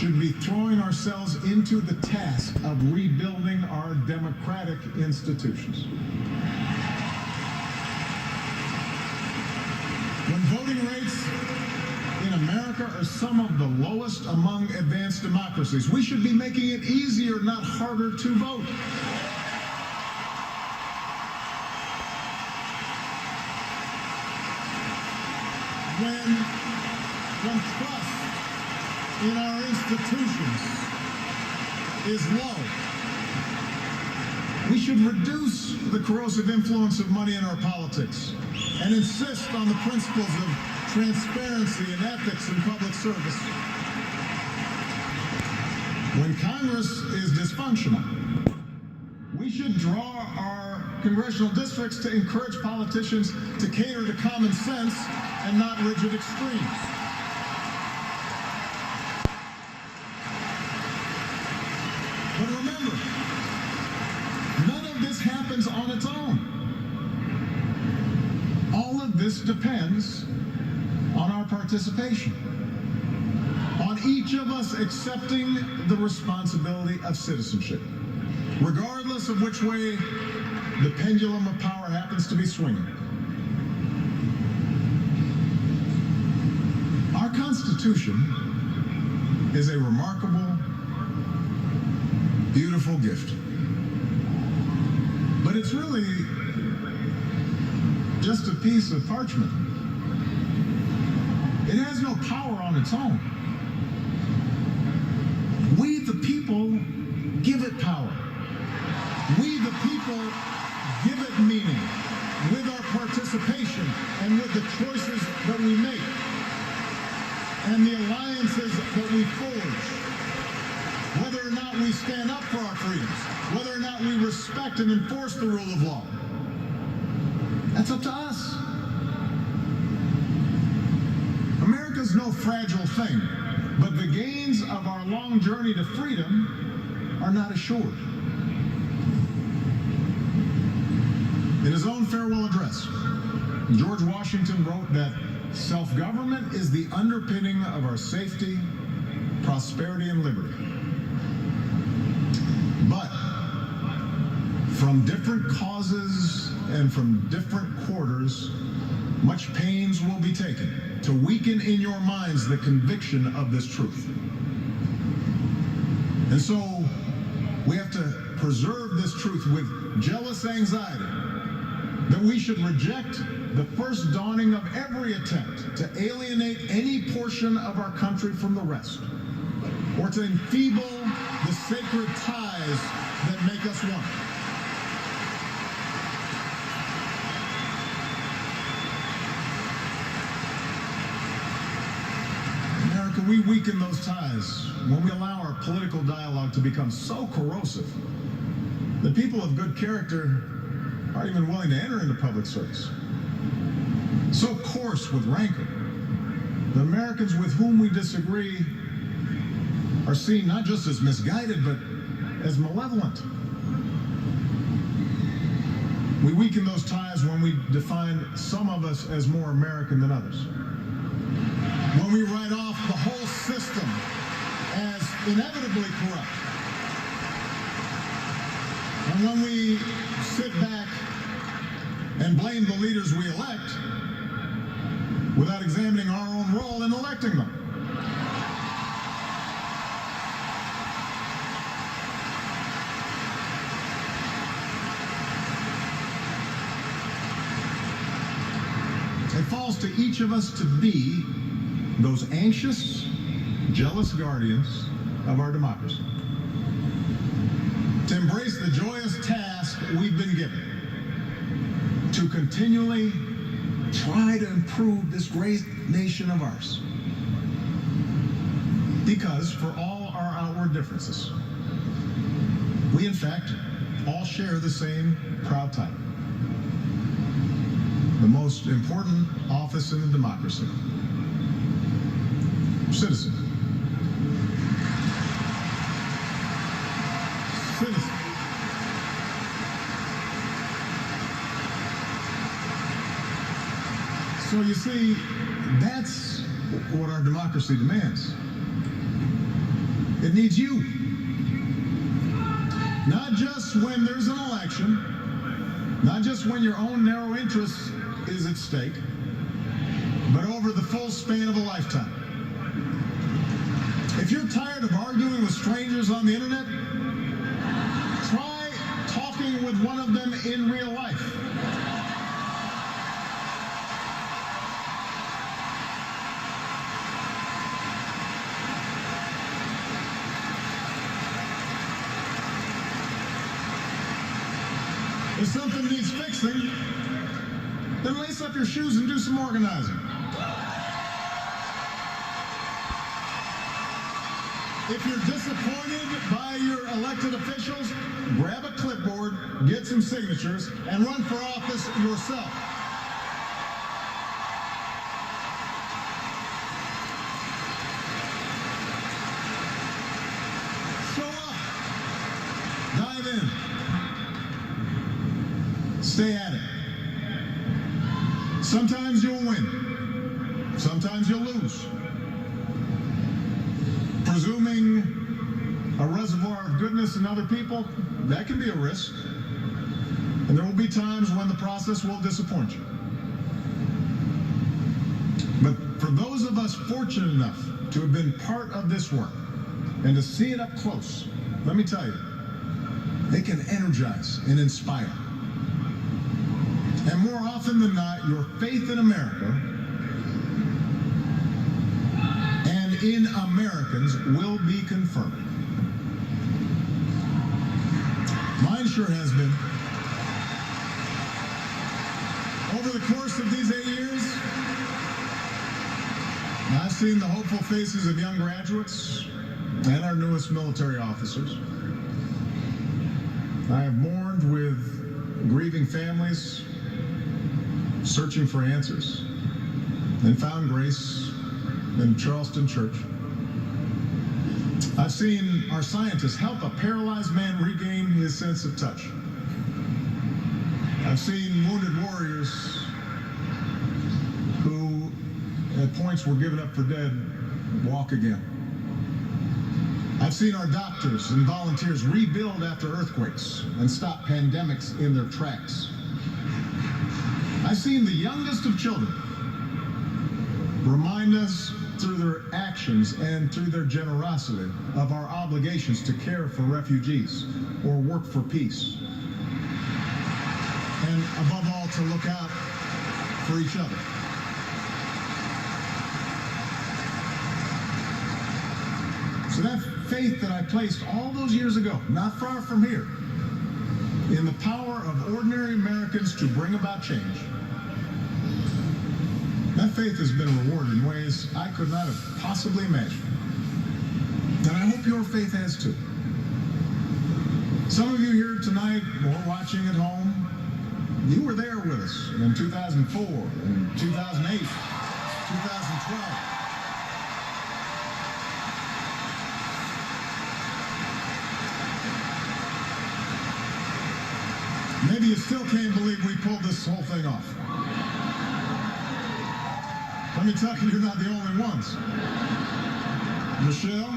should be throwing ourselves into the task of rebuilding our democratic institutions. When voting rates in America are some of the lowest among advanced democracies, we should be making it easier, not harder, to vote. When trust in our institutions is low, we should reduce the corrosive influence of money in our politics and insist on the principles of transparency and ethics in public service. When Congress is dysfunctional, we should draw our congressional districts to encourage politicians to cater to common sense and not rigid extremes. But remember, none of this happens on its own. All of this depends on our participation, on each of us accepting the responsibility of citizenship, regardless of which way the pendulum of power happens to be swinging. Our Constitution is a remarkable, beautiful gift. But it's really just a piece of parchment. It has no power on its own. We, the people, give it power. We, the people, give it meaning with our participation and with the choices that we make and the alliances that we forge. Whether or not we stand up for our freedoms, whether or not we respect and enforce the rule of law, that's up to us. America's no fragile thing, but the gains of our long journey to freedom are not assured. In his own farewell address, George Washington wrote that self-government is the underpinning of our safety, prosperity, and liberty. But from different causes and from different quarters, much pains will be taken to weaken in your minds the conviction of this truth. And so we have to preserve this truth with jealous anxiety that we should reject the first dawning of every attempt to alienate any portion of our country from the rest, or to enfeeble the sacred ties that make us one. America, we weaken those ties when we allow our political dialogue to become so corrosive that people of good character aren't even willing to enter into public service. So coarse with rancor, the Americans with whom we disagree are seen not just as misguided, but as malevolent. We weaken those ties when we define some of us as more American than others. When we write off the whole system as inevitably corrupt. And when we sit back and blame the leaders we elect without examining our own role in electing them. It falls to each of us to be those anxious, jealous guardians of our democracy. To embrace the joyous task we've been given to continually try to improve this great nation of ours. Because for all our outward differences, we in fact all share the same proud title. The most important office in a democracy. Citizen. Citizen. So you see, that's what our democracy demands. It needs you. Not just when there's an election, not just when your own narrow interest is at stake, but over the full span of a lifetime. If you're tired of arguing with strangers on the internet, try talking with one of them in real life. If something needs fixing, then lace up your shoes and do some organizing. If you're disappointed by your elected officials, grab a clipboard, get some signatures, and run for office yourself. Show up. Dive in. Stay at it. Sometimes you'll win. Sometimes you'll lose. Presuming a reservoir of goodness in other people, that can be a risk. And there will be times when the process will disappoint you. But for those of us fortunate enough to have been part of this work and to see it up close, let me tell you, it can energize and inspire. And more often than not, your faith in America and in Americans will be confirmed. Mine sure has been. Over the course of these 8 years, I've seen the hopeful faces of young graduates and our newest military officers. I have mourned with grieving families, searching for answers, and found grace in Charleston Church. I've seen our scientists help a paralyzed man regain his sense of touch. I've seen wounded warriors who at points were given up for dead walk again. I've seen our doctors and volunteers rebuild after earthquakes and stop pandemics in their tracks. I've seen the youngest of children remind us through their actions and through their generosity of our obligations to care for refugees or work for peace. And above all, to look out for each other. So that faith that I placed all those years ago, not far from here, in the power of ordinary Americans to bring about change, that faith has been rewarded in ways I could not have possibly imagined. And I hope your faith has too. Some of you here tonight or watching at home, you were there with us in 2004, in 2008, 2012. Maybe you still can't believe we pulled this whole thing off. Let me tell you, you're not the only ones. Michelle,